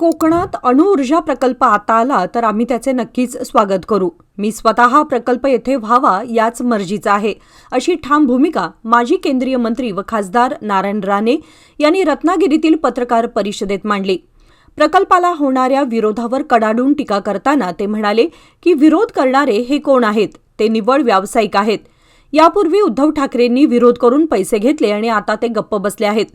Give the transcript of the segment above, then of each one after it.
कोकणात अणुऊर्जा प्रकल्प आता आला तर आम्ही त्याचे नक्कीच स्वागत करू. मी स्वतः हा प्रकल्प येथे व्हावा याच मर्जीचा आहे, अशी ठाम भूमिका माजी केंद्रीय मंत्री व खासदार नारायण राणे यांनी रत्नागिरीतील पत्रकार परिषदेत मांडली. प्रकल्पाला होणाऱ्या विरोधावर कडाडून टीका करताना ते म्हणाले की विरोध करणारे हे कोण आहेत? ते निव्वळ व्यावसायिक आहेत. यापूर्वी उद्धव ठाकरेंनी विरोध करून पैसे घेतले आणि आता ते गप्प बसले आहेत.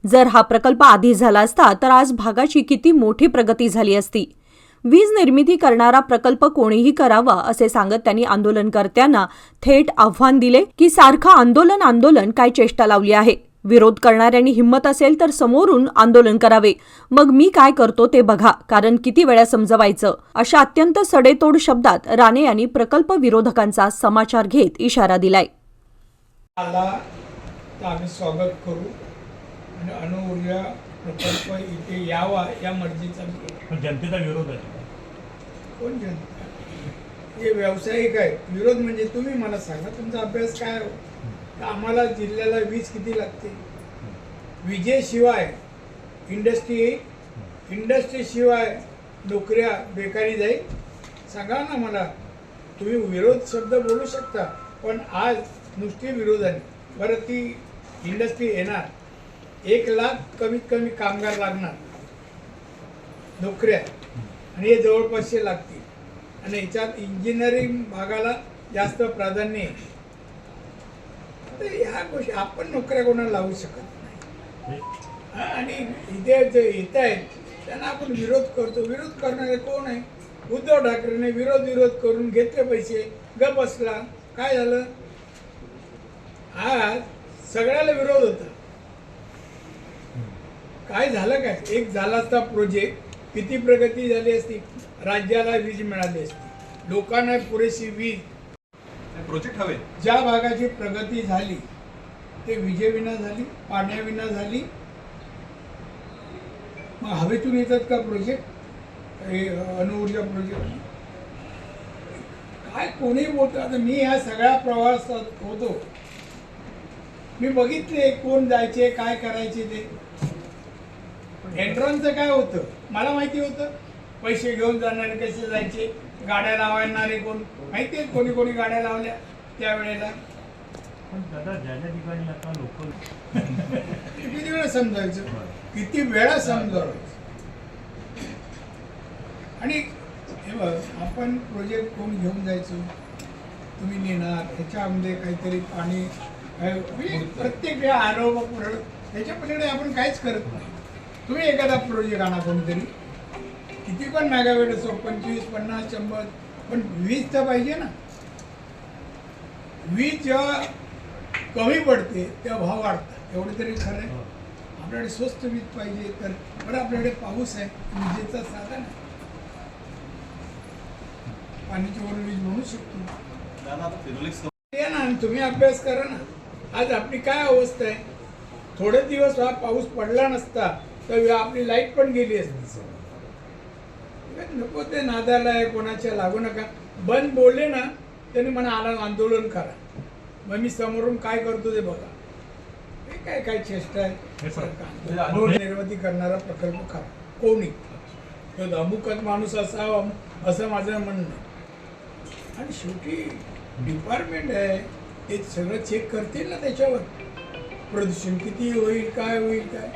जर हा प्रकल्प आधी झाला असता तर आज भागाची किती मोठी प्रगती झाली असती. वीज निर्मिती करणारा प्रकल्प कोणीही करावा असे सांगत त्यांनी आंदोलनकर्त्यांना थेट आव्हान दिले की सारखं आंदोलन काय चेष्टा लावली आहे. विरोध करणाऱ्यांनी हिंमत असेल तर समोरून आंदोलन करावे, मग मी काय करतो ते बघा, कारण किती वेळा समजवायचं, अशा अत्यंत सडेतोड शब्दात राणे यांनी प्रकल्प विरोधकांचा समाचार घेत इशारा दिलाय. आम्ही स्वागत करू आणि अणुऊर्जा प्रकल्प इथे यावा या मर्जीचा. जनतेचा विरोध आहे. कोण जनता? हे व्यावसायिक आहे. विरोध म्हणजे तुम्ही मला सांगा तुमचा अभ्यास काय हो? आम्हाला जिल्ह्याला वीज किती लागते? विजेशिवाय इंडस्ट्री येईल, इंडस्ट्रीशिवाय नोकऱ्या बेकारी जाईल. सांगा ना मला. तुम्ही विरोध शब्द बोलू शकता, पण आज नुसती विरोधाने. बरं, ती इंडस्ट्री येणार, 1 लाख कमीत कमी कामगार लागणार, नोकऱ्या, आणि हे जवळपासचे लागतील. आणि याच्यात इंजिनिअरिंग भागाला जास्त प्राधान्य आहे. तर ह्या गोष्टी आपण नोकऱ्या कोणाला लावू शकत नाही. आणि इथे जे येत आहेत त्यांना आपण विरोध करतो. विरोध करणारे कोण आहे? उद्धव ठाकरेने विरोध करून घेतले पैसे, गप बसला. काय झालं? आज सगळ्याला विरोध होता. काय झालं? काय एक झाला असता प्रोजेक्ट, किती प्रगती झाली असती, राज्याला वीज मिळाली असती, लोकांना पुरेशी वीज. प्रोजेक्ट हवे. ज्या भागाची प्रगती झाली ते विजेविना झाली, पाण्याविना झाली. मग हवेतून येतात का प्रोजेक्ट? हे अणुऊर्जा प्रोजेक्ट काय कोणी बोलतं? आता मी ह्या सगळ्या प्रवासात होतो, मी बघितले कोण जायचे, काय करायचे. ते एंट्रन्सचं काय होतं मला माहिती होतं. पैसे घेऊन जाणारे कसे जायचे, गाड्या लावणारे कोण माहिती आहे, कोणी कोणी गाड्या लावल्या त्यावेळेला. पण दादा ज्या ठिकाणी आता लोक किती वेळा समजायचं, किती वेळा समजावायचं. आणि हे बघ, आपण प्रोजेक्ट कोण घेऊन जायचं, तुम्ही नेणार, ह्याच्यामध्ये काहीतरी पाणी, प्रत्येक वेळा आरोप ह्याच्या पलीकडे आपण काहीच करत नाही. तुम्ही एखादा प्रोजेक्ट आणा कोणीतरी, किती पण मेगावेट असो, 25, 50, 100, पण वीज तर पाहिजे ना. वीज जेव्हा कमी पडते तेव्हा भाव वाढतात, एवढं तरी खरं आहे. आपल्याकडे स्वस्त वीज पाहिजे. तर बरं, आपल्याकडे पाऊस आहे, विजेचा साधन आहे, पाण्याची वर वीज म्हणू शकतो. या ना, तुम्ही अभ्यास करा ना. आज आपली काय अवस्था आहे? थोडे दिवस हा पाऊस पडला नसता तर आपली लाईट पण गेली असती. नको ते नादाला आहे, कोणाच्या लागू नका. बंद बोलले ना त्यांनी म्हणा आंदोलन करा, मग मी समोरून काय करतो ते बघा. हे काय काय चेष्टा आहे? निर्मिती करणारा प्रकल्प करा, कोणी तो अमुकच माणूस असावा असं माझं म्हणणं. आणि शेवटी डिपार्टमेंट आहे, ते सगळं चेक करतील ना त्याच्यावर. प्रदूषण किती होईल, काय होईल, काय